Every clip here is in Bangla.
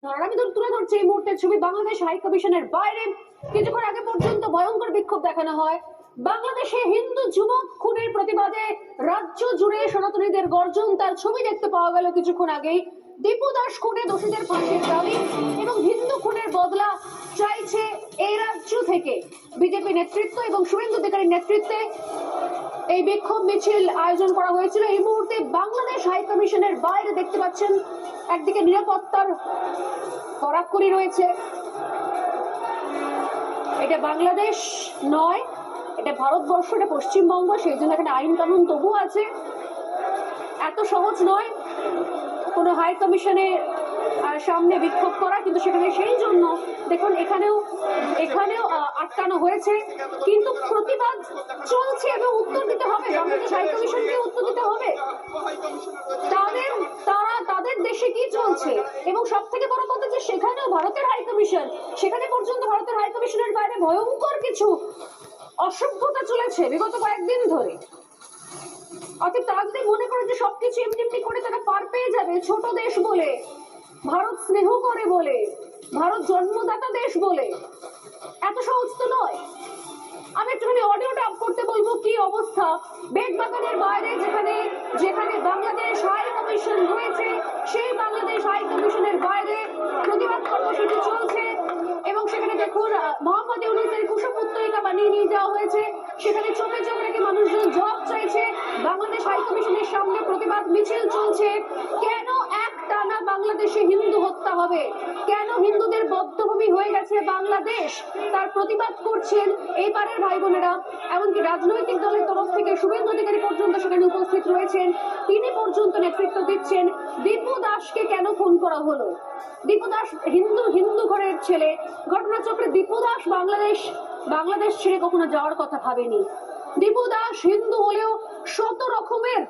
আর আমি তুলে ধরছি এই মুহূর্তের ছবি বাংলাদেশ হাই কমিশনের বাইরে কিছুক্ষণ আগে পর্যন্ত ভয়ঙ্কর বিক্ষোভ দেখানো হয়। বাংলাদেশে হিন্দু যুবক খুনের প্রতিবাদে রাজ্য জুড়ে সনাতনীদের গর্জন, তার ছবি দেখতে পাওয়া গেল কিছুক্ষণ আগেই। দীপু দাস খুনে দোষীদের ফাঁসির দাবি এবং হিন্দু খুনের বদলা চাইছে এই রাজ্য থেকে বিজেপি নেতৃত্ব এবং শুভেন্দু অধিকারীর নেতৃত্বে এই বিক্ষোভ মিছিল আয়োজন করা হয়েছিল। এই মুহূর্তে বাংলাদেশ হাই কমিশনের বাইরে দেখতে পাচ্ছেন একদিকে নিরাপত্তার কড়াকড়ি রয়েছে। এটা বাংলাদেশ নয়, এটা ভারতবর্ষ, এটা পশ্চিমবঙ্গ, সেই জন্য এখানে আইন কানুন তবু আছে। এত সহজ নয় কোনো হাই কমিশনের সামনে বিক্ষোভ করা, কিন্তু সেখানে সেই জন্য দেখুন এখানেও আটকানো হয়েছে, কিন্তু প্রতিবাদ চলছে এবং উত্তর দিতে হবে। বাংলাদেশ হাই কমিশনকে উত্তর দিতে হবে তাদের দেশে কি চলছে। এবং সব থেকে বড় কথা যে সেখানেও ভারতের হাই কমিশন, সেখানে পর্যন্ত ভারতের হাই কমিশনের বাইরে ভয়ঙ্কর কিছু অসভ্যতা চলেছে বিগত কয়েকদিন ধরে। অর্থাৎ তারা যদি মনে করে যে সবকিছু এমনি এমনি করে তারা পার পেয়ে যাবে, ছোট দেশ বলে, ভারত স্নেহ করে বলে, ভারত জন্মদাতা দেশ বলে, এত সহজ তো নয়। আমি একটুখানি অডিওটা আপ করতে বলবো কি অবস্থা বেগবাগানের বাইরে, যেখানে বাংলাদেশ হাই কমিশন রয়েছে, সেই বাংলাদেশ হাই কমিশনের বাইরে প্রতিবাদ কর্মসূচি চলছে এবং সেখানে দেখুন মোহাম্মদ ইউনূসের কুশপুত্তলিকা বানিয়ে নিয়ে যাওয়া হয়েছে। সেখানে চোখে চোখ রেখে মানুষজন জবাব চাইছে। বাংলাদেশ হাই কমিশনের সামনে প্রতিবাদ মিছিল চলছে। কেন একটানা বাংলাদেশে হিন্দু হত্যা হবে, কেন হিন্দুদের বদ্ধভূমি হয়ে গেছে বাংলাদেশ, তার প্রতিবাদ করছেন এই পারের ভাই বোনেরা। এমনকি রাজনৈতিক দলের তরফ থেকে শুভেন্দু অধিকারী পর্যন্ত সেখানে উপস্থিত রয়েছেন, তিনি পর্যন্ত নেতৃত্ব দিচ্ছেন। দীপু দাসকে কেন খুন করা হলো? দীপু দাস হিন্দু ঘরের ছেলে। ঘটনাচক্রে দীপু দাস বাংলাদেশ ছেড়ে কখনো যাওয়ার কথা ভাবেনি। দীপু দাস হিন্দু হলেও শত রকমের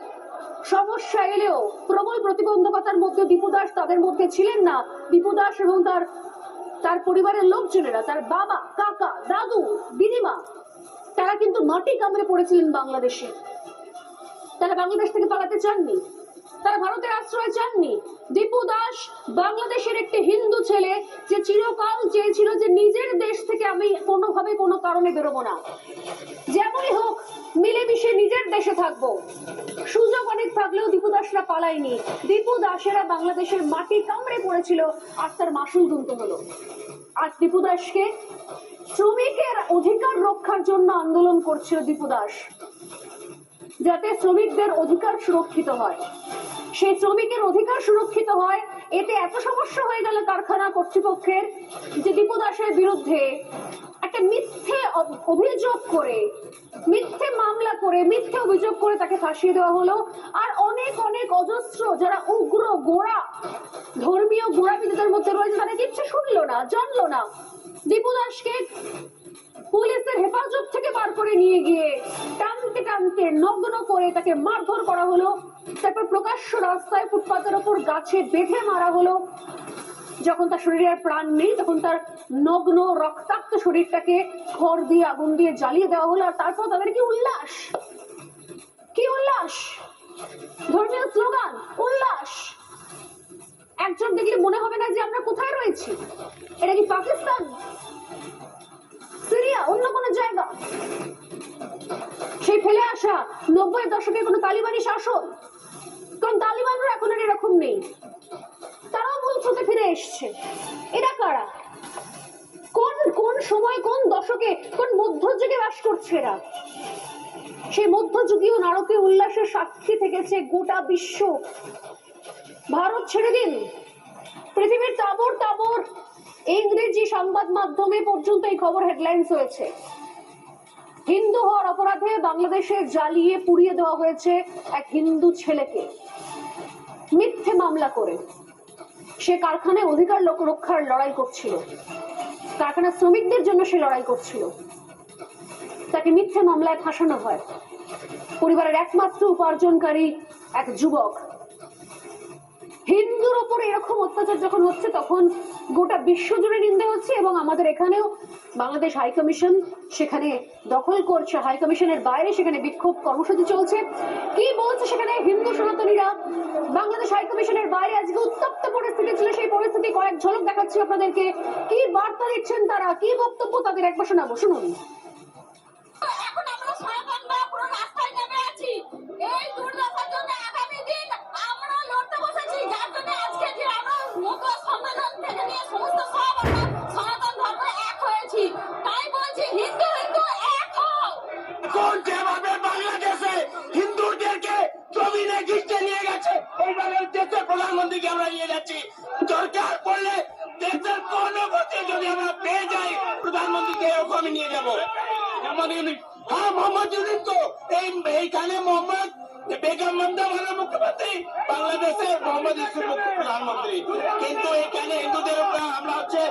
সমস্যা এলেও প্রবল প্রতিবন্ধকতার মধ্যে দীপু দাস তাদের মধ্যে ছিলেন না। দীপু দাস এবং তার পরিবারের লোকজনেরা, তার বাবা, কাকা, দাদু, দিদিমা, তারা কিন্তু মাটি কামড়ে পড়েছিলেন বাংলাদেশে। তারা বাংলাদেশ থেকে পালাতে চাননি, তারা ভারতের আশ্রয় চাননি। দীপু দাস বাংলাদেশের একটি হিন্দু ছেলে যে চিরকাল চেয়েছিল যে নিজের দেশ থেকে আমি কোনোভাবে কোনো কারণে বেরোবো না, যেমনই হোক মিলেমিশে নিজের দেশে থাকবো। সুযোগ অনেক থাকলেও দীপু দাসরা পালায়নি। দীপু দাসেরা বাংলাদেশের মাটি কামড়ে পড়েছিল আর তার মাসুল গুনতে হলো। আর দীপু দাসকে শ্রমিকের অধিকার রক্ষার জন্য আন্দোলন করছিল দীপু দাস, যাতে শ্রমিকদের অধিকার সুরক্ষিত হয়। সেই শ্রমিকের অধিকার সুরক্ষিত হয়, এতে এত সমস্যা হয়ে গেল কারখানা কর্তৃপক্ষের যে দীপু দাসের বিরুদ্ধে একটা মিথ্যে অভিযোগ করে, মিথ্যে মামলা করে, মিথ্যে অভিযোগ করে তাকে ফাঁসিয়ে দেওয়া হলো। আর অনেক অজস্র যারা উগ্র গোড়া ধর্মীয় গোড়াবিদদের মধ্যে রয়েছে তারা কিচ্ছু শুনলো না, জানলো না। দীপু দাসকে পুলিশের হেফাজত থেকে বার করে নিয়ে গিয়ে টানতে টানতে নগ্ন করে তাকে মারধর করা হলো। তারপর প্রকাশ্য রাস্তায় ফুটপাতের ওপর গাছে বেঁধে মারা হলো। যখন তার শরীরে আর প্রাণ নেই তখন তার নগ্ন রক্তাক্ত শরীরটাকে খড় দিয়ে আগুন দিয়ে জ্বালিয়ে দেওয়া হলো। আর তারপর তাদের কি উল্লাস, কি উল্লাস, ধর্মীয় স্লোগান, উল্লাস। একজন দেখলে মনে হবে না যে আমরা কোথায় রয়েছি, এটা কি পাকিস্তান, সিরিয়া, অন্য কোনো জায়গা? সেই ফেলে আসা 90-এর দশকের কোনো তালিবানি শাসন, কারণ তালিবানরা এখন আর এরকম নেই, তারাও ভুল পথে ফিরে এসছে। এরা কারা, কোন সময়, কোন দশকে, কোন মধ্যযুগে বাস করছে এরা? সেই মধ্যযুগীয় নারকীয় উল্লাসের সাক্ষী থেকেছে গোটা বিশ্ব। ভারত ছেড়ে দিন, পৃথিবীর তাবর ইংরেজি সংবাদ মাধ্যমে পর্যন্ত এই খবর হেডলাইন্স হয়েছে। হিন্দু হওয়ার অপরাধে বাংলাদেশে জ্বালিয়ে পুড়িয়ে দেওয়া হয়েছে এক হিন্দু ছেলেকে, মিথ্যে মামলা করে। সে কারখানায় অধিকার রক্ষার লড়াই করছিল, কারখানার শ্রমিকদের জন্য সে লড়াই করছিল, তাকে মিথ্যে মামলায় ফাঁসানো হয়। পরিবারের একমাত্র উপার্জনকারী এক যুবক, হিন্দুর ওপর এরকম অত্যাচার যখন হচ্ছে তখন গোটা বিশ্ব জুড়ে নিন্দে হচ্ছে, এবং আমাদের এখানেও বাংলাদেশ হাই কমিশন সেখানে দখল করছে, হাই কমিশনের বাইরে সেখানে বিক্ষোভ কর্মসূচি চলছে। কি বলছে সেখানে হিন্দু সনাতনীরা? বাংলাদেশ হাই কমিশনের বাইরে আজকে উত্তপ্ত পরিস্থিতি ছিল, সেই পরিস্থিতি কয়েক ঝলক দেখাচ্ছি আপনাদেরকে। কি বার্তা দিচ্ছেন তারা, কি বক্তব্য তাদের, একবার শোনাবো, শুনুন। এখন আমরা সনাতনরা পুরো রাস্তায় নেমে আছি এই দুর্দশার জন্য। আগামী দিন আমরা লড়তে বসেছি, যার জন্য আজকে যে আমরা মত সম্মেলন থেকে নিয়ে সমস্ত সব আমরা সনাতন ধর্ম এক হয়েছি। তাই বলছি হিন্দু হিন্দু এক হও। এখন যেভাবে বাংলাদেশে হিন্দুদেরকে জমিনে ঘিরতে নিয়ে গেছে, এইভাবে দেশের প্রধানমন্ত্রীকে আমরা নিয়ে যাচ্ছি। দরকার পড়লে দেশের পূর্ণবর্তী যদি আমরা পেয়ে যাই, প্রধানমন্ত্রীকে এরকমই নিয়ে যাবো। হ্যাঁ, মোহাম্মদ ইউনুস তো এইখানে মোহাম্মদ বেগম মমতা ভালো মুখ্যমন্ত্রী, বাংলাদেশের মোহাম্মদ ইউসুফ প্রধানমন্ত্রী। কিন্তু এখানে হিন্দুদের উপরে হামলা হচ্ছে,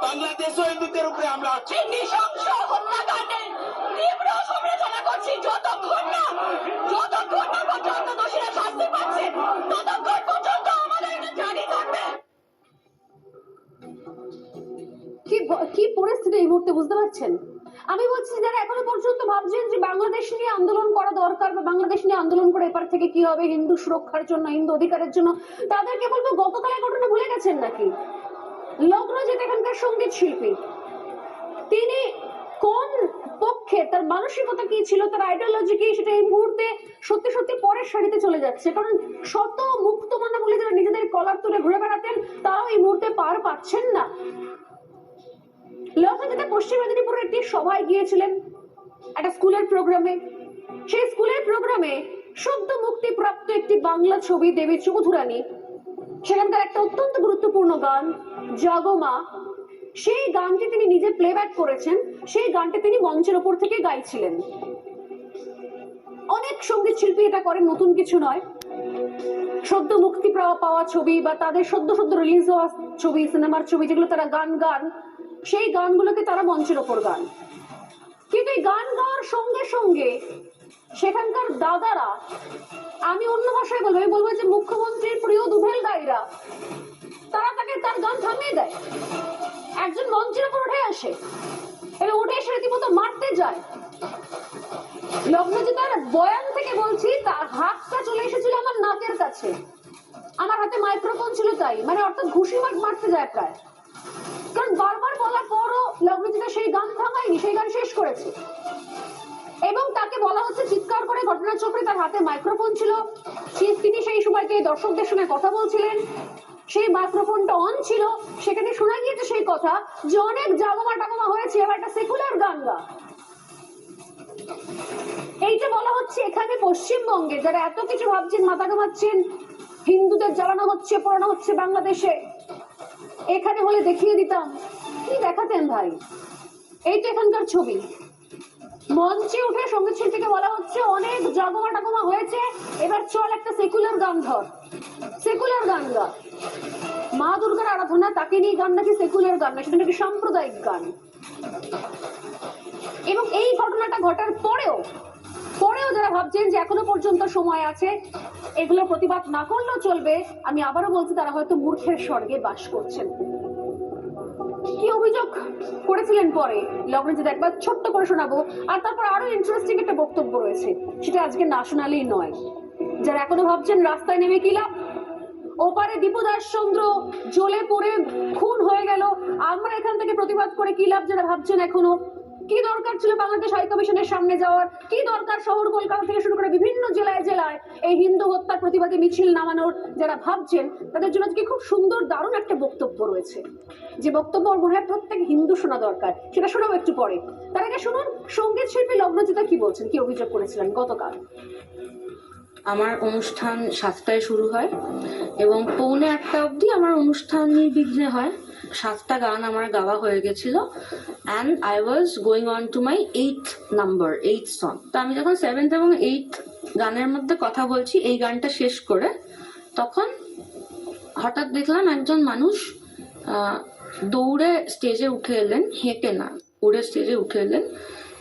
বাংলাদেশও হিন্দুদের উপরে হামলা হচ্ছে। এই নৃশংস হত্যাকাণ্ডের তীব্র সমালোচনা করছি। যতক্ষণ না পর্যন্ত দোষীরা শাস্তি পাচ্ছে, ততক্ষণ পর্যন্ত আমাদের এটা জারি থাকবে। কি পরিস্থিতি এই মুহূর্তে বুঝতে পারছেন? আমি বলছি যারা এখনো পর্যন্ত ভাবছেন যে বাংলাদেশ নিয়ে আন্দোলন করা দরকার বা বাংলাদেশ নিয়ে আন্দোলন করে এপার থেকে কি হবে হিন্দু সুরক্ষার জন্য, হিন্দু অধিকারের জন্য, তাদেরকে বলবো গতকালের ঘটনা ভুলে গেছেন নাকি? লগ্নজিৎ এখানকার সঙ্গীত শিল্পী, তিনি কোন পক্ষে, তার মানসিকতা কি ছিল, তার আইডিওলজি কি, সেটা এই মুহূর্তে সত্যি সত্যি পরের সারিতে চলে যাচ্ছে। কারণ শত মুক্তমানা বলে যারা নিজেদের কলার তুলে ঘুরে বেড়াতেন, তারাও এই মুহূর্তে পার পাচ্ছেন না। লগ্নজিৎ পশ্চিম মেদিনীপুরের একটি সভায় গিয়েছিলেন, একটা স্কুলের প্রোগ্রামে। সেই স্কুলের প্রোগ্রামে সদ্য মুক্তিপ্রাপ্ত একটি বাংলা ছবি দেবী চৌধুরানী, সেখানকার একটা অত্যন্ত গুরুত্বপূর্ণ গান জাগমা, সেই গানটি তিনি নিজে প্লেব্যাক করেছেন। সেই গানটি তিনি মঞ্চের ওপর থেকে গাইছিলেন। অনেক সঙ্গীত শিল্পী এটা করেন, নতুন কিছু নয়। সদ্য মুক্তি পাওয়া ছবি বা তাদের সদ্য রিলিজ হওয়া ছবি, সিনেমার ছবি, যেগুলো তারা গান সেই গানগুলোকে তারা মঞ্চের ওপর গান। কিন্তু এই গান গাওয়ার সঙ্গে সঙ্গে সেখানকার দাদারা, আমি অন্য ভাষায় বলবো, আমি বলবো যে মুখ্যমন্ত্রীর প্রিয় দুভেল গাইরা, তারা তার গান থামিয়ে দেয়। একজন মঞ্চের উপর উঠে আসে এবং উঠে এসে রীতিমতো মারতে যায়। লগ্নজিতার বয়ান থেকে বলছি, তার হাতটা চলে এসেছিল আমার নাকের কাছে, আমার হাতে মাইক্রোফোন ছিল, তাই মানে অর্থাৎ ঘুষি মারতে যায় প্রায়। কারণ বারবার বলার পরও লগ্নজিতা সেই গান থামায়নি, সেই গান শেষ করেছে। এবং তাকে বলা হচ্ছে চিৎকার করে ঘটনাচক্রে, তার হাতে মাইক্রোফোন ছিল, তিনি সেই সময়কে দর্শকদের সঙ্গে কথা বলছিলেন, সেই মাইক্রোফোনটা অন ছিল। সেখানে শোনা গিয়েছে সেই কথা যে অনেক জাগমা টাগমা হয়েছে, এবার একটা সেকুলার গান গা। এইটা বলা হচ্ছে এখানে পশ্চিমবঙ্গে যারা এত কিছু ভাবছেন, মাথা ঘামাচ্ছেন, হিন্দুদের জ্বালানো হচ্ছে, পোড়ানো হচ্ছে বাংলাদেশে, এখানে হলে দেখিয়ে দিতাম। কি দেখাতেন ভাই? এই তো এখানকার ছবি। মঞ্চে উঠে সঙ্গীত শিল্পীকে বলা হচ্ছে অনেক জাগমা টাগমা হয়েছে, এবার চল একটা সেকুলার গান ধর, সেকুলার গান গা। মা দুর্গার আরাধনা, তাকে নিয়ে গান নাকি সেকুলার গান না, সেটা নাকি সাম্প্রদায়িক গান। এবং এই ঘটনাটা ঘটার পরেও যারা ভাবছেন যে এখনো পর্যন্ত সময় আছে, এগুলো প্রতিবাদ না করলেও চলবে, আমি আবারও বলছি তারা হয়তো মূর্খের স্বর্গে বাস করছেন। কি অভিযোগ করেছিলেন পরে লগ্নজিৎ একবার ছোট্ট করে শোনাবো, আর তারপর আরো ইন্টারেস্টিং একটা বক্তব্য রয়েছে, সেটা আজকে না শোনালেই নয়। যারা এখনো ভাবছেন রাস্তায় নেমে কি লাভ, ওপারে দীপু দাস চন্দ্র জ্বলে পড়ে খুন হয়ে গেল, আমরা এখান থেকে প্রতিবাদ করে কি লাভ, যারা ভাবছেন এখনো কি দরকার ছিল বাংলাদেশ হাই কমিশনের সামনে যাওয়ার, কি দরকার শহর কলকাতা থেকে শুরু করে বিভিন্ন জেলায় এই হিন্দু হত্যার প্রতিবাদে মিছিল নামানোর, যারা ভাবছেন তাদের জন্য আজকে খুব সুন্দর দারুণ একটা বক্তব্য রয়েছে, যে বক্তব্য মনে হয় প্রত্যেক হিন্দু শোনা দরকার, সেটা শোনাবো একটু পরে। তার আগে শুনুন সঙ্গীত শিল্পী লগ্নজিতা কি বলছেন, কি অভিযোগ করেছিলেন গতকাল। আমার অনুষ্ঠান 7টায় শুরু হয় এবং 1:45 অবধি আমার অনুষ্ঠান নির্বিঘ্নে হয়। 7টা গান আমার গাওয়া হয়ে গেছিল, and I was going on to my 8th song. তো আমি যখন 7th এবং 8th গানের মধ্যে কথা বলছি, এই গানটা শেষ করে তখন হঠাৎ দেখলাম একজন মানুষ দৌড়ে স্টেজে উঠে এলেন, হেঁটে না, উড়ে স্টেজে উঠে এলেন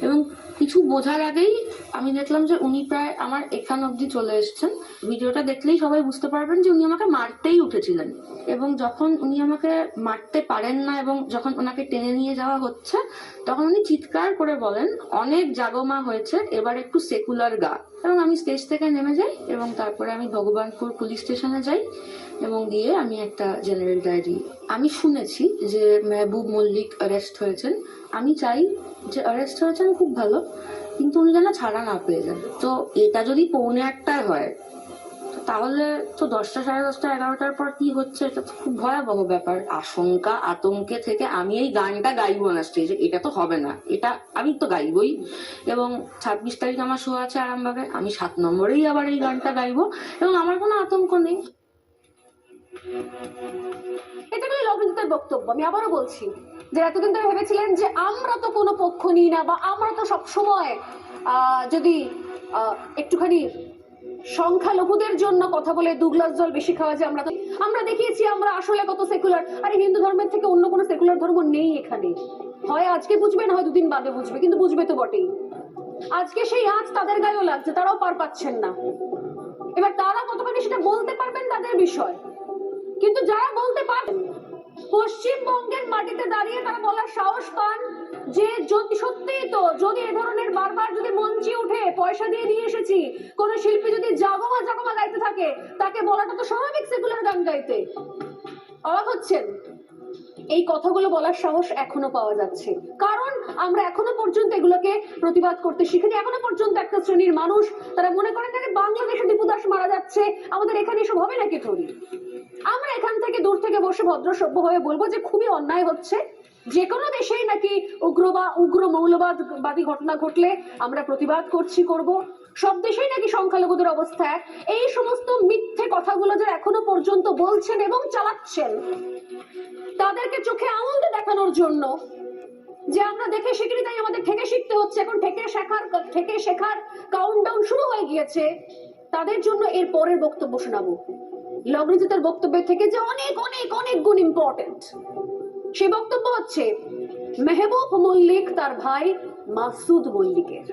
এবং কিছু বোঝার আগেই আমি দেখলাম যে উনি প্রায় আমার এখান অবধি চলে এসেছেন। ভিডিওটা দেখলেই সবাই বুঝতে পারবেন যে উনি আমাকে মারতেই উঠেছিলেন, এবং যখন উনি আমাকে মারতে পারেন না এবং যখন ওনাকে টেনে নিয়ে যাওয়া হচ্ছে তখন উনি চিৎকার করে বলেন, অনেক জাগমা হয়েছে, এবার একটু সেকুলার গা। এবং আমি স্টেজ থেকে নেমে যাই এবং তারপরে আমি ভগবানপুর পুলিশ স্টেশনে যাই এবং গিয়ে আমি একটা জেনারেল ডায়েরি। আমি শুনেছি যে মেহবুব মল্লিক অ্যারেস্ট হয়েছেন। আমি চাই যে অ্যারেস্ট হয়েছেন খুব ভালো, কিন্তু উনি যেন ছাড়া না পেয়ে যান। তো এটা যদি 1:45 হয় তাহলে তো 10টা, 10:30, 11টার পর কি হচ্ছে এটা তো খুব ভয়াবহ ব্যাপার। আশঙ্কা আতঙ্কে থেকে আমি এই গানটা গাইবো না স্টেজে, এটা তো হবে না, এটা আমি তো গাইবই। এবং 26 তারিখ আমার শো আছে আরামবাগে, আমি 7 নম্বরেই আবার এই গানটা গাইবো এবং আমার কোনো আতঙ্ক নেই। এটা কিন্তু লগ্নজিতের বক্তব্য। আমি আবারও বলছি যে এতদিন ধরে ভেবেছিলেন যে আমরা তো কোনো পক্ষ নিই না, বা আমরা তো সবসময় যদি একটুখানি সংখ্যালঘুদের জন্য কথা বলে 2 গ্লাস জল বেশি খাওয়া যায়, আমরা দেখিয়েছি আমরা আসলে কত সেকুলার। আরে হিন্দু ধর্মের থেকে অন্য কোনো সেকুলার ধর্ম নেই এখানে। হয় আজকে বুঝবে, না হয় 2 দিন বাদে বুঝবে, কিন্তু বুঝবে তো বটেই। আজকে সেই আঁচ তাদের গায়েও লাগছে, তারাও পার পাচ্ছেন না। এবার তারা কতখানি সেটা বলতে পারবেন তাদের বিষয়, কিন্তু যারা বলতে পারেন পশ্চিমবঙ্গের মাটিতে দাঁড়িয়ে তারা বলার সাহস পান যে যদি সত্যিই তো যদি এ ধরনের বারবার যদি মঞ্চে উঠে পয়সা দিয়ে নিয়ে এসেছি কোন শিল্পী যদি জাগমা জাগমা গাইতে থাকে, তাকে বলাটা তো স্বাভাবিক সেকুলার গান গাইতে। অবাক হচ্ছেন? এই কথাগুলো বলার সাহস এখনো পাওয়া যাচ্ছে, কারণ আমরা এখনো পর্যন্ত এগুলোকে প্রতিবাদ করতে শিখিনি। এখনো পর্যন্ত একটা শ্রেণীর মানুষ তারা মনে করেন যে বাংলাদেশে দীপু দাস মারা যাচ্ছে, আমাদের এখানে এসব হবে নাকি থরি। আমরা এখান থেকে দূর থেকে বসে ভদ্র সভ্য হয়ে বলবো যে খুবই অন্যায় হচ্ছে। যে কোনো দেশেই নাকি উগ্র মৌলবাদী ঘটনা ঘটলে আমরা প্রতিবাদ করব। সব দেশেই নাকি সংখ্যালঘুদের অবস্থা। এই সমস্ত মিথ্যে কথাগুলো যারা এখনো পর্যন্ত বলছেন এবং চালাচ্ছেন, তাদেরকে চোখে আঙুল দেখানোর জন্য যে আমরা দেখে শিখিনি তাই আমাদের থেকে শিখতে হচ্ছে, এখন থেকে শেখার কাউন্টডাউন শুরু হয়ে গিয়েছে, তাদের জন্য এর পরের বক্তব্য শোনাবো লগ্নজিতের বক্তব্যের থেকে যে অনেক অনেক অনেক গুণ ইম্পর্টেন্ট। সে বক্তব্য হচ্ছে মেহবুব মল্লিক তার ভাই মাসুদ মল্লিকের।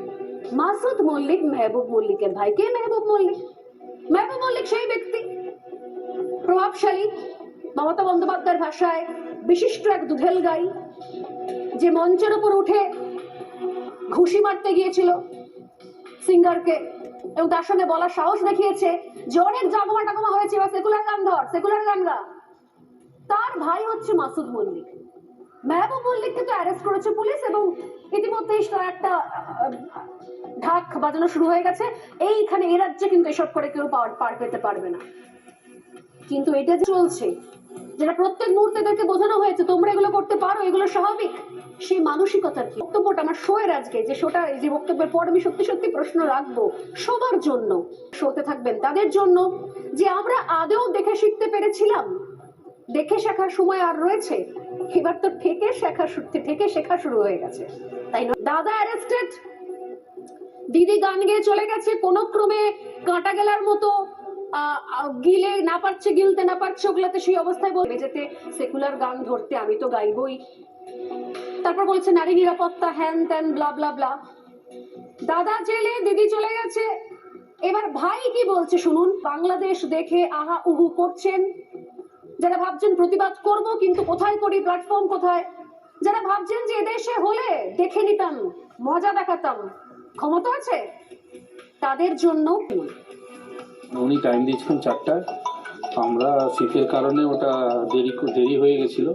মাসুদ মল্লিক মেহবুব মল্লিকের ভাই। কে মেহবুব মল্লিক? মেহবুব মল্লিক সেই ব্যক্তি, প্রভাবশালী, মমতা বন্দ্যোপাধ্যায়ের ভাষায় বিশিষ্ট এক দুধেল গাই, যে মঞ্চের উপর উঠে ঘুষি মারতে গিয়েছিল সিঙ্গারকে এবং তার সঙ্গে বলার সাহস দেখিয়েছে যে অনেক জাগমা টাগমা হয়েছে, এবার সেকুলার গান ধর, সেকুলার গান গা। তার ভাই হচ্ছে মাসুদ মল্লিক। মেহবুব মল্লিককে তো অ্যারেস্ট করেছে পুলিশ এবং ইতিমধ্যেই একটা ঢাক বাজানো শুরু হয়ে গেছে। এইখানে এ রাজ্যে কিন্তু এসব করে কেউ পার পেতে পারবে না। কিন্তু এটা যে চলছে, যেটা প্রত্যেক মুহূর্তে এদেরকে বোঝানো হয়েছে তোমরা এগুলো করতে পারো, এগুলো স্বাভাবিক, সেই মানসিকতার কি বক্তব্যটা আমার শোয়ের আজকে যে বক্তব্যের পর আমি সত্যি সত্যি প্রশ্ন রাখবো সবার জন্য, শোতে থাকবেন তাদের জন্য, যে আমরা আদেও দেখে শিখতে পেরেছিলাম। দেখে শেখার সময় আর রয়েছে? এবার তো থেকে শেখা শুরু হয়ে গেছে, তাই না? দাদা অ্যারেস্টেড, দিদি গান গেয়ে চলে গেছে, কোন ক্রমে কাঁটা গেলার মতো গিলতে না পারছে ওগুলাতে, সেই অবস্থায় বলবে যেতে সেকুলার গান ধরতে আমি তো গাইবই। তারপর বলছে নারী নিরাপত্তা, হ্যান ত্যান, ব্লা ব্লা ব্লা। দাদা জেলে, দিদি চলে গেছে, এবার ভাই কি বলছে শুনুন। বাংলাদেশ দেখে আহা উহু করছেন যারা ভাবছেন প্রতিবাদ করব কিন্তু কোথায় করি, প্ল্যাটফর্ম কোথায়, যারা ভাবছেন যে এদেশে হলে দেখে নিতাম, মজা দেখাতাম, ক্ষমতা আছে, তাদের জন্য উনি টাইম দিয়েছিলেন 4টায়, আমরা শীতের কারণে ওটা দেরি হয়ে গেছিল,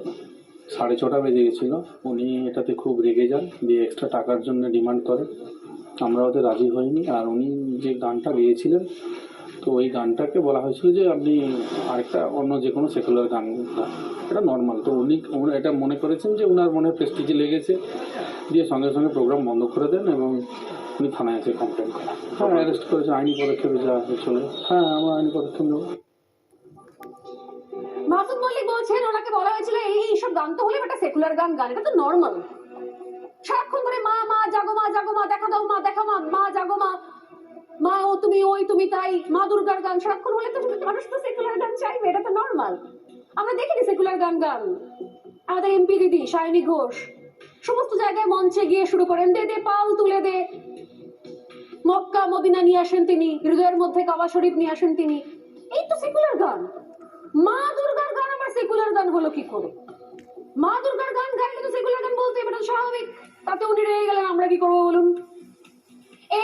6:30 বেজে গেছিল। উনি এটাতে খুব রেগে যান, দিয়ে এক্সট্রা টাকার জন্য ডিমান্ড করে। আমরা ওদের রাজি হইনি। আর উনি যে গানটা গেয়েছিলেন, তো ওই গানটাকে বলা হয়েছিল যে আপনি আরেকটা অন্য যে কোনো সেকুলার গান, এটা নর্মাল। তো উনি এটা মনে করেছেন যে ওনার মনে প্রেস্টিজে লেগেছে, দিয়ে সঙ্গে সঙ্গে প্রোগ্রাম বন্ধ করে দেন এবং উনি থানায় এসে কমপ্লেন করেন। হ্যাঁ, অ্যারেস্ট করেছে, আইনি পদক্ষেপে যা চলে। হ্যাঁ, আমরা আইনি পদক্ষেপ নেব। মাসুদ মল্লিক বলছেন ওনাকে বলা হয়েছিল এইসব গান তো হলে একটা সেকুলার গান, এটা তো নর্মাল। সারাক্ষণ ধরে মা মা জাগমা জাগমা, দেখা দাও মা, দেখা মা জাগমা, মা ও তুমি ওই তুমি তাই, মা দুর্গার গান সারাক্ষণ হলে তো মানুষ তো সেকুলার গান চাইবে, এটা তো নর্মাল। আমরা দেখিনি সেকুলার গান আমাদের এমপি দিদি সায়নী ঘোষ সমস্ত জায়গায় মঞ্চে গিয়ে শুরু করেন দে দে পাল তুলে দে, মক্কা মদিনা নিয়ে আসেন তিনি, হৃদয়ের মধ্যে কাবা শরীফ নিয়ে আসেন তিনি। এই তো সেকুলার গান। মা দুর্গার গান আমার সেকুলার গান হলো কি করে? মা দুর্গার গান গাইলে তো সেকুলার গান বলতে এটা স্বাভাবিক, তাতে উনি রেগে গেলেন, আমরা কি করবো বলুন?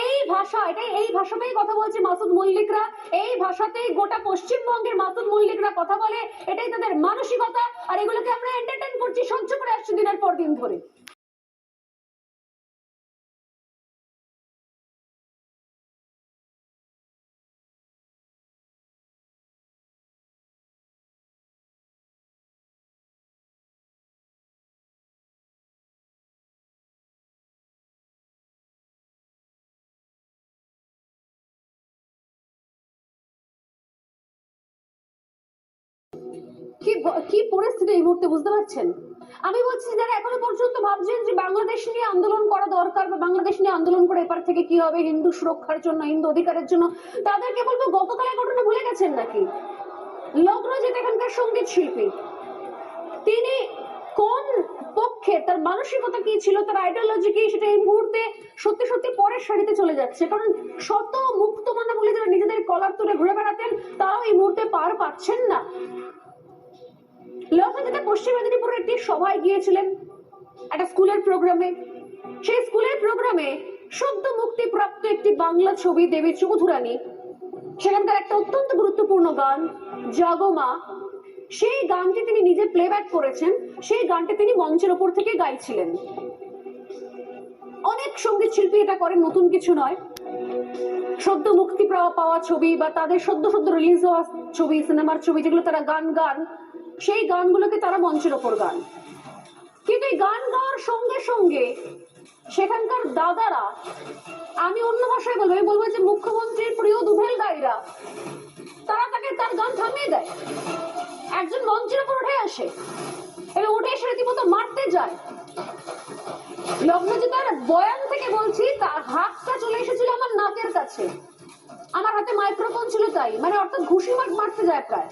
এই ভাষা, এই ভাষাতেই কথা বলছে মাসুদ মল্লিকরা, এই ভাষাতেই গোটা পশ্চিমবঙ্গের মাসুদ মল্লিকরা কথা বলে, এটাই তাদের মানসিকতা। আর এগুলোকে আমরা এন্টারটেইন করছি, সহ্য করে আসছি দিনের পর দিন ধরে। কি পরিস্থিতি এই মুহূর্তে বুঝতে পারছেন? আমি বলছি যারা এখনো পর্যন্ত ভাবছেন যে বাংলাদেশ নিয়ে আন্দোলন করা দরকার বা বাংলাদেশ নিয়ে আন্দোলন করে এপার থেকে কি হবে হিন্দু সুরক্ষার জন্য, হিন্দু অধিকারের জন্য, তাদেরকে বলবো গতকালের ঘটনা ভুলে গেছেন নাকি? লগ্নজিৎ এখানকার সঙ্গীত শিল্পী, তিনি কোন পক্ষে, তার মানসিকতা কি ছিল, তার আইডিওলজি কি, সেটা এই মুহূর্তে সত্যি সত্যি পরের সারিতে চলে যাচ্ছে। কারণ শত মুক্তমানা বলে যারা নিজেদের কলার তুলে ঘুরে বেড়াতেন, তারাও এই মুহূর্তে পার পাচ্ছেন না। লগ্নজিৎ পশ্চিম মেদিনীপুরের একটি সভায় গিয়েছিলেন, একটা স্কুলের প্রোগ্রামে। সেই স্কুলের প্রোগ্রামে সদ্য মুক্তিপ্রাপ্ত একটি বাংলা ছবি দেবী চৌধুরানী, সেখানকার একটা অত্যন্ত গুরুত্বপূর্ণ গান জাগমা, সেই গানটি তিনি নিজে প্লেব্যাক করেছেন। সেই গানটি তিনি মঞ্চের ওপর থেকে গাইছিলেন। অনেক সঙ্গীত শিল্পী এটা করেন, নতুন কিছু নয়। সদ্য মুক্তি পাওয়া ছবি বা তাদের সদ্য রিলিজ হওয়া ছবি, সিনেমার ছবি, যেগুলো তারা গান সেই গানগুলোকে তারা মঞ্চের ওপর গান। কিন্তু এই গান গাওয়ার সঙ্গে সঙ্গে সেখানকার দাদারা, আমি অন্য ভাষায় বলবো, আমি বলবো যে মুখ্যমন্ত্রীর প্রিয় দুভেল গাইরা, তারা তাকে তার গান থামিয়ে দেয়। একজন মঞ্চের উপর উঠে আসে এবং উঠে এসে রীতিমতো মারতে যায়। লগ্নজিতার বয়ান থেকে বলছি, তার হাতটা চলে এসেছিল আমার নাকের কাছে, আমার হাতে মাইক্রোফোন ছিল, তাই মানে অর্থাৎ ঘুষি মারতে যায় প্রায়।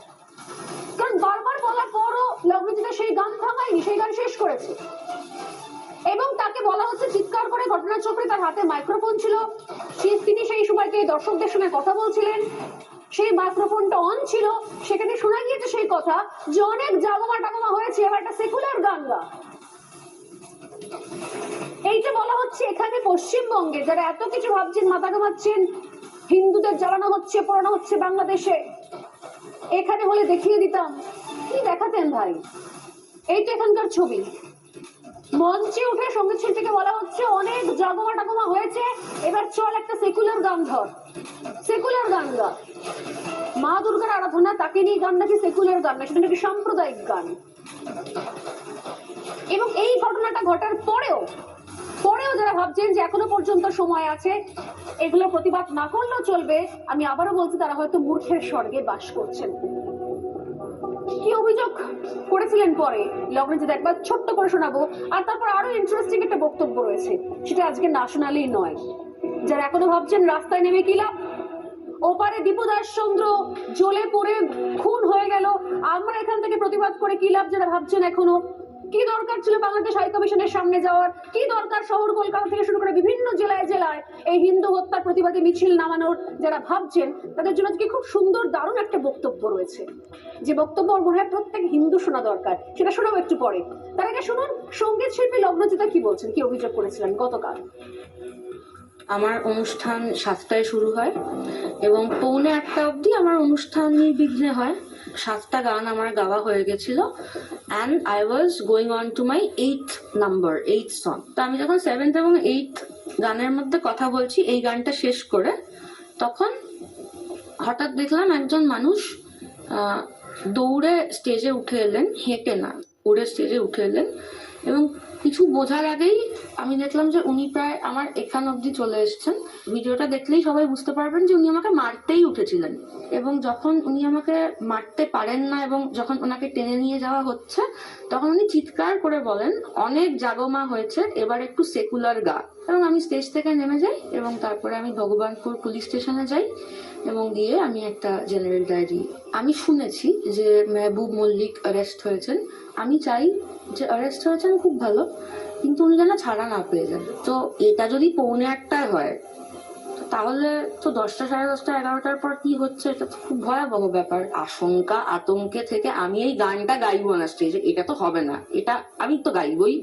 কারণ বারবার বলার পরও লগ্নজিতা সেই গান থামায়নি, সেই গান শেষ করেছে। এবং তাকে বলা হচ্ছে চিৎকার করে ঘটনাচক্রে তার হাতে মাইক্রোফোন ছিল, তিনি সেই সময়কে দর্শকদের সঙ্গে কথা বলছিলেন, সেই মাইক্রোফোনটা অন ছিল, সেখানে শোনা গিয়েছে সেই কথা যে অনেক জাগমা টাগমা হয়েছে, এবার একটা সেকুলার গান গা। এইটা বলা হচ্ছে এখানে পশ্চিমবঙ্গে যারা এত কিছু ভাবছেন, মাথা ঘামাচ্ছেন, হিন্দুদের জ্বালানো হচ্ছে, পোড়ানো হচ্ছে বাংলাদেশে, এখানে হলে দেখিয়ে দিতাম। কি দেখাতেন ভাই? এই তো এখানকার ছবি। মঞ্চে উঠে সঙ্গীত শিল্পীকে বলা হচ্ছে অনেক জাগমা টাগমা হয়েছে, এবার চল একটা সেকুলার গান ধর, সেকুলার গান গা। মা দুর্গার আরাধনা, তাকে নিয়ে গান নাকি সেকুলার গান না, সেটা নাকি সাম্প্রদায়িক গান। এবং এই ঘটনাটা ঘটার পরেও যারা ভাবছেন যে এখনো পর্যন্ত সময় আছে, এগুলো প্রতিবাদ না করলেও চলবে, আমি আবারও বলছি তারা হয়তো মূর্খের স্বর্গে বাস করছেন। কি অভিযোগ করেছিলেন পরে লগ্নজিৎ একবার ছোট্ট করে শোনাবো, আর তারপর আরো ইন্টারেস্টিং একটা বক্তব্য রয়েছে, সেটা আজকে না শোনালেই নয়। যারা এখনো ভাবছেন রাস্তায় নেমে কি লাভ, ওপারে দীপু দাস চন্দ্র জ্বলে পড়ে খুন হয়ে গেল, আমরা এখান থেকে প্রতিবাদ করে কি লাভ, যারা ভাবছেন এখনো কি দরকার ছিল বাংলাদেশ হাই কমিশনের সামনে যাওয়ার, কি দরকার শহর কলকাতা থেকে শুরু করে বিভিন্ন জেলায় জেলায় এই হিন্দু হত্যার প্রতিবাদে মিছিল নামানোর, যারা ভাবছেন তাদের জন্য আজকে খুব সুন্দর দারুণ একটা বক্তব্য রয়েছে, যে বক্তব্য মনে হয় প্রত্যেক হিন্দু শোনা দরকার, সেটা শোনাবো একটু পরে। তার আগে শুনুন সঙ্গীত শিল্পী লগ্নজিতা কি বলছেন, কি অভিযোগ করেছিলেন গতকাল। আমার অনুষ্ঠান 7টায় শুরু হয় এবং 1:45 অবধি আমার অনুষ্ঠান নির্বিঘ্নে হয়। 7টা গান আমার গাওয়া হয়ে গেছিল and I was going on to my 8th song. তো আমি যখন 7th এবং 8th গানের মধ্যে কথা বলছি, এই গানটা শেষ করে, তখন হঠাৎ দেখলাম একজন মানুষ দৌড়ে স্টেজে উঠে এলেন, হেঁটে না, উড়ে স্টেজে উঠে এলেন, এবং কিছু বোঝার আগেই আমি দেখলাম যে উনি প্রায় আমার এখান অবধি চলে এসেছেন। ভিডিওটা দেখলেই সবাই বুঝতে পারবেন যে উনি আমাকে মারতেই উঠেছিলেন, এবং যখন উনি আমাকে মারতে পারেন না এবং যখন ওনাকে টেনে নিয়ে যাওয়া হচ্ছে, তখন উনি চিৎকার করে বলেন অনেক জাগমা হয়েছে, এবার একটু সেকুলার গা। এবং আমি স্টেজ থেকে নেমে যাই এবং তারপরে আমি ভগবানপুর পুলিশ স্টেশনে যাই এবং গিয়ে আমি একটা জেনারেল ডায়েরি। আমি শুনেছি যে মেহবুব মল্লিক অ্যারেস্ট হয়েছেন, আমি চাই যে অ্যারেস্ট হয়েছেন খুব ভালো, কিন্তু উনি যেন ছাড়া না পেয়ে যান। তো এটা যদি 1:45 হয়, তো তাহলে তো 10টা, 10:30, 11টার পর কি হচ্ছে, এটা তো খুব ভয়াবহ ব্যাপার। আশঙ্কা আতঙ্কে থেকে আমি এই গানটা গাইবো না স্টেজে, এটা তো হবে না, এটা আমি তো গাইবই।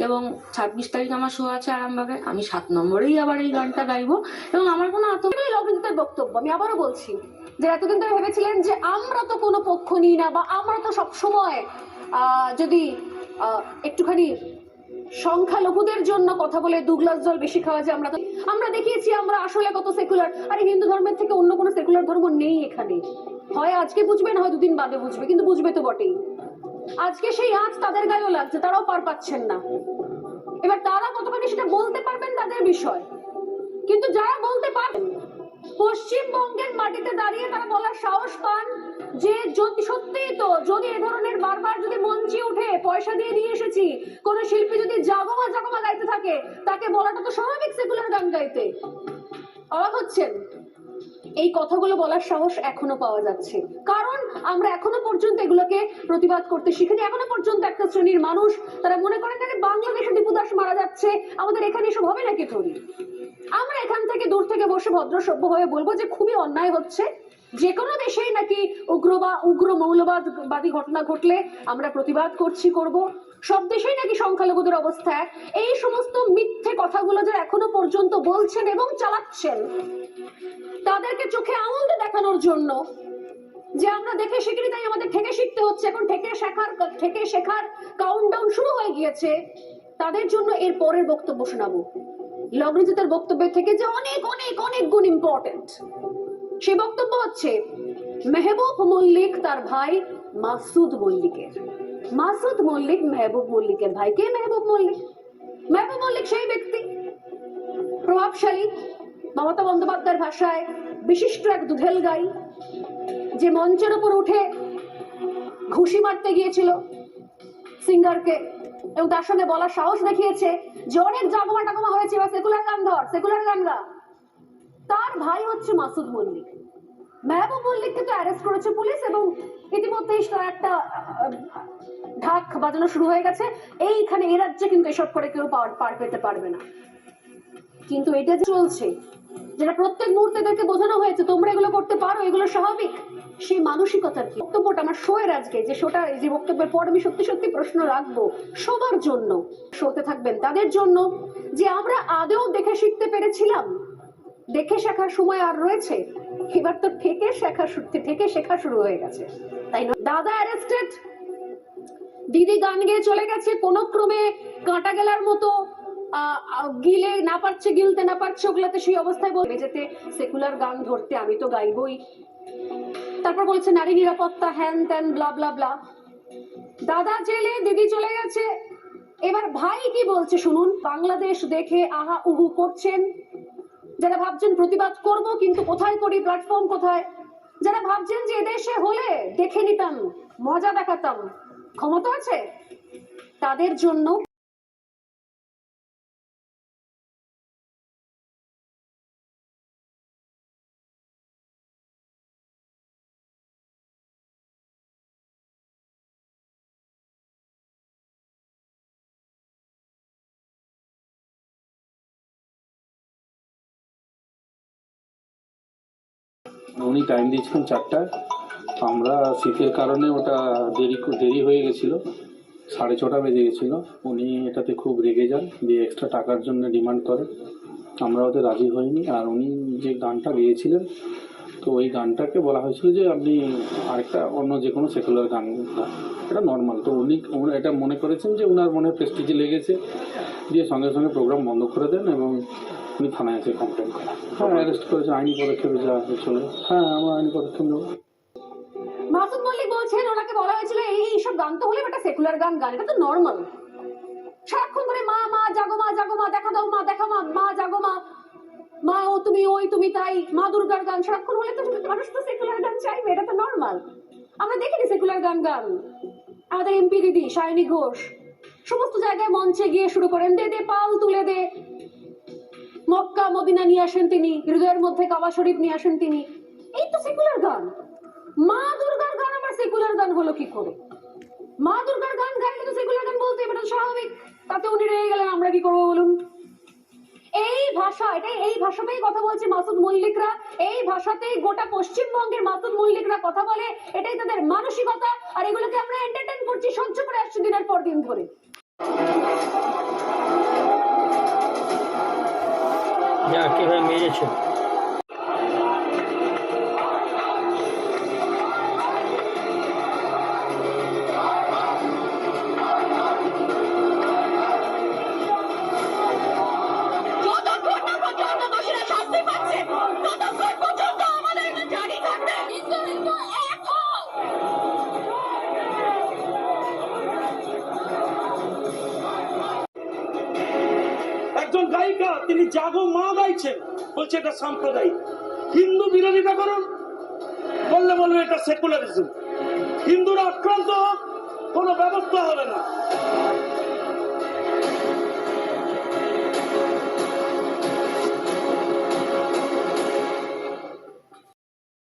এবং 26 তারিখ আমার শো আছে আরামবাগে, আমি 7 নম্বরেই আবার এই গানটা গাইবো। এবং আমার কোনো আতঙ্ক লগ্নজিতের বক্তব্য আমি আবারও বলছি, যে এতদিন ধরে ভেবেছিলেন যে আমরা তো কোনো পক্ষ নিই না, বা আমরা তো সবসময় যদি একটুখানি সংখ্যালঘুদের জন্য কথা বলে 2 গ্লাস জল বেশি খাওয়া যায়, আমরা দেখিয়েছি আমরা আসলে কত সেকুলার। আরে হিন্দু ধর্মের থেকে অন্য কোনো সেকুলার ধর্ম নেই এখানে। হয় আজকে বুঝবে, না হয় 2 দিন বাদে বুঝবে, কিন্তু বুঝবে তো বটেই। আজকে সেই আজ তাদের গায়েও লাগছে, তারাও পার পাচ্ছেন না। এবার তারা কতখানি সেটা বলতে পারবেন তাদের বিষয়, কিন্তু যারা বলতে পারেন পশ্চিমবঙ্গের মাটিতে দাঁড়িয়ে তারা বলার সাহস পান যে যদি সত্যিই তো যদি এ ধরনের বারবার যদি মঞ্চে উঠে পয়সা দিয়ে নিয়ে এসেছি কোন শিল্পী যদি জাগমা জাগমা গাইতে থাকে, তাকে বলাটা তো স্বাভাবিক সেকুলার গান গাইতে। অবাক হচ্ছেন? এই কথাগুলো বলার সাহস এখনো পাওয়া যাচ্ছে, কারণ আমরা এখনো পর্যন্ত এগুলোকে প্রতিবাদ করতে শিখিনি। এখনো পর্যন্ত একটা শ্রেণীর মানুষ তারা মনে করেন যে বাংলাদেশে দীপু দাস মারা যাচ্ছে, আমাদের এখানে এসব হবে নাকি থরি। আমরা এখান থেকে দূর থেকে বসে ভদ্র সভ্য হয়ে বলবো যে খুবই অন্যায় হচ্ছে। যে কোনো দেশেই নাকি উগ্র মৌলবাদী ঘটনা ঘটলে আমরা প্রতিবাদ করব। সব দেশেই নাকি সংখ্যালঘুদের অবস্থা এক। এই সমস্ত মিথ্যে কথাগুলো যারা এখনো পর্যন্ত বলছেন এবং চালাচ্ছেন, তাদেরকে চোখে আঙুল দিয়ে দেখানোর জন্য যে আমরা দেখে শিখিনি, তাই আমাদের থেকে শিখতে হচ্ছে। এখন থেকে শেখার কাউন্টডাউন শুরু হয়ে গিয়েছে। তাদের জন্য এর পরের বক্তব্য শোনাবো, লগ্নজিতের বক্তব্যের থেকে যে অনেক অনেক অনেক গুণ ইম্পর্টেন্ট। সে বক্তব্য হচ্ছে মেহবুব মল্লিক তার ভাই মাসুদ মল্লিকের। মাসুদ মল্লিক মেহবুব মল্লিকের ভাই। কে মেহবুব মল্লিক? মেহবুব মল্লিক সেই ব্যক্তি, প্রভাবশালী, মমতা বন্দ্যোপাধ্যায়ের ভাষায় বিশিষ্ট এক দুধেল গাই, যে মঞ্চের উপর উঠে ঘুষি মারতে গিয়েছিল সিঙ্গারকে, এবং তার সঙ্গে বলার সাহস দেখিয়েছে যে অনেক জাগমা টাগমা হয়েছে, বা সেকুলার গান ধর, সেকুলার গান গা। তার ভাই হচ্ছে মাসুদ মল্লিক। মেহবুব মল্লিককে তো অ্যারেস্ট করেছে পুলিশ, এবং ইতিমধ্যেই একটা ঢাক বাজানো শুরু হয়ে গেছে। এইখানে এ রাজ্যে কিন্তু এসব করে কেউ পার পেতে পারবে না। কিন্তু এটা যে চলছে, যেটা প্রত্যেক মুহূর্তে এদেরকে বোঝানো হয়েছে তোমরা এগুলো করতে পারো, এগুলো স্বাভাবিক, সেই মানসিকতার কি বক্তব্যটা আমার শোয়ের আজকে যে শোটা, যে বক্তব্যের পর আমি সত্যি সত্যি প্রশ্ন রাখবো সবার জন্য, শোতে থাকবেন তাদের জন্য, যে আমরা আদেও দেখে শিখতে পেরেছিলাম। দেখে শেখার সময় আর রয়েছে? এবার তো থেকে শেখা শুরু হয়ে গেছে, তাই না? দাদা অ্যারেস্টেড, দিদি গান গেয়ে চলে গেছে, কোন ক্রমে কাঁটা গেলার মতো গিলতে না পারছে ওগুলাতে, সেই অবস্থায় বলবে যেতে সেকুলার গান ধরতে আমি তো গাইবই। তারপর বলছে নারী নিরাপত্তা, হ্যান ত্যান, ব্লা ব্লা ব্লা। দাদা জেলে, দিদি চলে গেছে, এবার ভাই কি বলছে শুনুন। বাংলাদেশ দেখে আহা উহু করছেন যারা ভাবছেন প্রতিবাদ করব, কিন্তু কোথায় করি, প্ল্যাটফর্ম কোথায়। যারা ভাবছেন যে এদেশে হলে দেখে নিতাম, মজা দেখাতাম, ক্ষমতা আছে, তাদের জন্য উনি টাইম দিয়েছিলেন 4টায়, আমরা শীতের কারণে ওটা দেরি হয়ে গেছিলো, 6:30 বেজে গেছিলো। উনি এটাতে খুব রেগে যান, দিয়ে এক্সট্রা টাকার জন্য ডিমান্ড করেন। আমরা ওতে রাজি হইনি। আর উনি যে গানটা গেয়েছিলেন, তো ওই গানটাকে বলা হয়েছিল যে আপনি আরেকটা অন্য যে কোনো সেকুলার গান, এটা নর্মাল। তো উনি এটা মনে করেছেন যে ওনার মনে প্রেস্টিজে লেগেছে, দিয়ে সঙ্গে সঙ্গে প্রোগ্রাম বন্ধ করে দেন এবং উনি থানায় এসে কমপ্লেন করেন। হ্যাঁ, অ্যারেস্ট করেছে, আইনি পদক্ষেপে যা আছে চলে। হ্যাঁ, আমরা আইনি পদক্ষেপ নেব। মাসুদ মল্লিক বলছেন ওনাকে বলা হয়েছিল এইসব গান তো হলে একটা সেকুলার গান, এটা তো নর্মাল। সারাক্ষণ ধরে মা মা জাগো মা দেখা দাও, মা দেখা মা জাগো মা ও তুমি ওই তুমি তাই, মা দুর্গার গান সারাক্ষণ হলে তো মানুষ তো সেকুলার গান চাইবে, এটা তো নর্মাল। আমরা দেখিনি সেকুলার গান। আমাদের এমপি দিদি শাইনী ঘোষ সমস্ত জায়গায় মঞ্চে গিয়ে শুরু করেন দে দে পাল তুলে দে, মক্কা মদিনা নিয়ে আসেন তিনি, হৃদয়ের মধ্যে কাবা শরীফ নিয়ে আসেন তিনি। এই তো সেকুলার গান। মা দুর্গার গান আমার সেকুলার গান হলো কি করে? মা দুর্গার গান গাইলে তো সেকুলার গান বলতে, এটা স্বাভাবিক। তাতে উনি রেগে গেলেন, আমরা কি করবো বলুন? এই ভাষা, এই ভাষাতেই কথা বলছে মাসুদ মল্লিকরা, এই ভাষাতেই গোটা পশ্চিমবঙ্গের মাসুদ মল্লিকরা কথা বলে, এটাই তাদের মানসিকতা। আর এগুলোকে আমরা এন্টারটেইন করছি, সহ্য করে আসছি দিনের পর দিন ধরে। কিভাবে মেরেছে? যতক্ষণ না পর্যন্ত দোষীরা শাস্তি পাচ্ছে ততক্ষণ পর্যন্ত আমাদের এটা জারি থাকবে। কিন্তু এখন একজন গায়িকা তিনি জাগো মা গাইছেন, বলছে এটা সাম্প্রদায়িক। হিন্দু বিরোধিতা করুন, বললে এটা সেকুলারিজম। হিন্দুরা আক্রান্ত হোক, কোনো ব্যবস্থা হবে না।